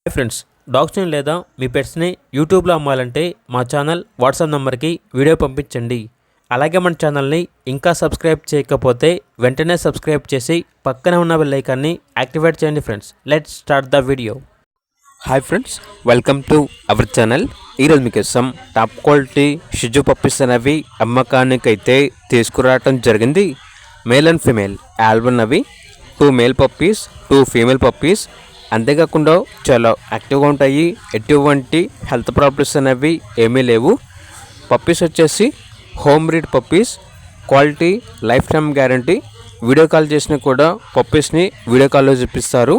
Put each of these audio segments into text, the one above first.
Hi friends, డాగ్స్ని లేదా మీ పెట్స్ని యూట్యూబ్లో అమ్మాలంటే మా ఛానల్ వాట్సాప్ నెంబర్కి వీడియో పంపించండి. అలాగే మన ఛానల్ని ఇంకా సబ్స్క్రైబ్ చేయకపోతే వెంటనే సబ్స్క్రైబ్ చేసి పక్కనే ఉన్న బెల్ ఐకాన్ని యాక్టివేట్ చేయండి. Friends, let's start the video. Hi friends, welcome to our channel. ఈరోజు మీకోసం టాప్ క్వాలిటీ షిజు పప్పీస్ అనేవి అమ్మకానికి అయితే తీసుకురావటం జరిగింది. మేల్ అండ్ ఫీమేల్ ఆల్బన్ అవి 2 మేల్ పప్పీస్ 2 ఫీమేల్ పప్పీస్. అంతేకాకుండా చాలా యాక్టివ్గా ఉంటాయి. ఎటువంటి హెల్త్ ప్రాబ్లమ్స్ అనేవి ఏమీ లేవు. పప్పీస్ వచ్చేసి home breed puppies, quality, life time guarantee. Video call చేసినా కూడా పప్పీస్ని వీడియో కాల్లో చూపిస్తారు.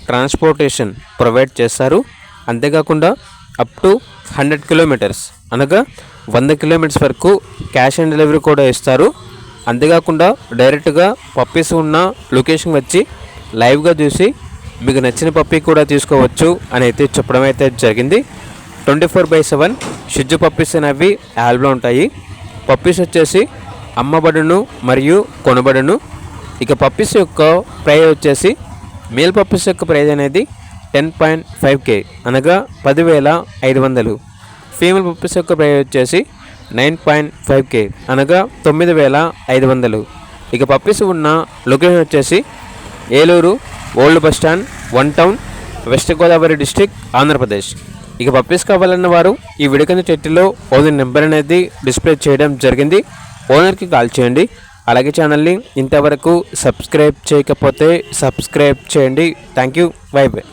ట్రాన్స్పోర్టేషన్ ప్రొవైడ్ చేస్తారు. అంతేకాకుండా అప్ టు 100 కిలోమీటర్స్ అనగా 100 కిలోమీటర్స్ వరకు క్యాష్ ఆన్ డెలివరీ కూడా ఇస్తారు. అంతేకాకుండా డైరెక్ట్గా పప్పీస్ ఉన్న లొకేషన్ వచ్చి లైవ్గా చూసి మీకు నచ్చిన పప్పీ కూడా తీసుకోవచ్చు అని అయితే చెప్పడం అయితే జరిగింది. 24/7 షిజు పప్పీస్ అనేవి యాల్బ్లో ఉంటాయి. పప్పీస్ వచ్చేసి అమ్మబడును మరియు కొనబడును. ఇక పప్పీస్ యొక్క ప్రైస్ వచ్చేసి మేల్ పప్పీస్ యొక్క ప్రైస్ అనేది 10.5K అనగా 10,500. ఫీమేల్ పప్పీస్ యొక్క ప్రైస్ వచ్చేసి 9.5K అనగా 9,500. ఇక పప్పీస్ ఉన్న లొకేషన్ వచ్చేసి Eluru old bus stand, 1 town, west Godavari district, Andhra Pradesh. ఇక పప్పీస్ కావాలన్న వారు ఈ వీడియో కింద టైటిల్లో ఓనర్ నెంబర్ అనేది డిస్ప్లే చేయడం జరిగింది. ఓనర్కి కాల్ చేయండి. అలాగే ఛానల్ని ఇంతవరకు సబ్స్క్రైబ్ చేయకపోతే సబ్స్క్రైబ్ చేయండి. Thank you. By by.